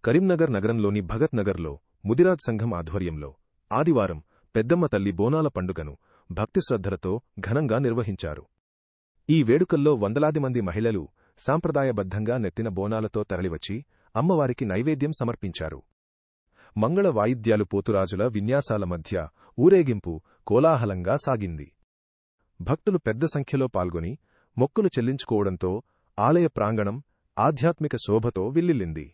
కరీంనగర్ నగరంలోని భగత్ నగర్లో ముదిరాజ్ సంఘం ఆధ్వర్యంలో ఆదివారం పెద్దమ్మ తల్లి బోనాల పండుగను భక్తిశ్రద్ధలతో ఘనంగా నిర్వహించారు. ఈ వేడుకల్లో వందలాది మంది మహిళలు సాంప్రదాయబద్ధంగా నెత్తిన బోనాలతో తరలివచ్చి అమ్మవారికి నైవేద్యం సమర్పించారు. మంగళ వాయిద్యాలు పోతురాజుల విన్యాసాల మధ్య ఊరేగింపు కోలాహలంగా సాగింది. భక్తులు పెద్ద సంఖ్యలో పాల్గొని మొక్కులు చెల్లించుకోవడంతో ఆలయ ప్రాంగణం ఆధ్యాత్మిక శోభతో విల్లిల్లింది.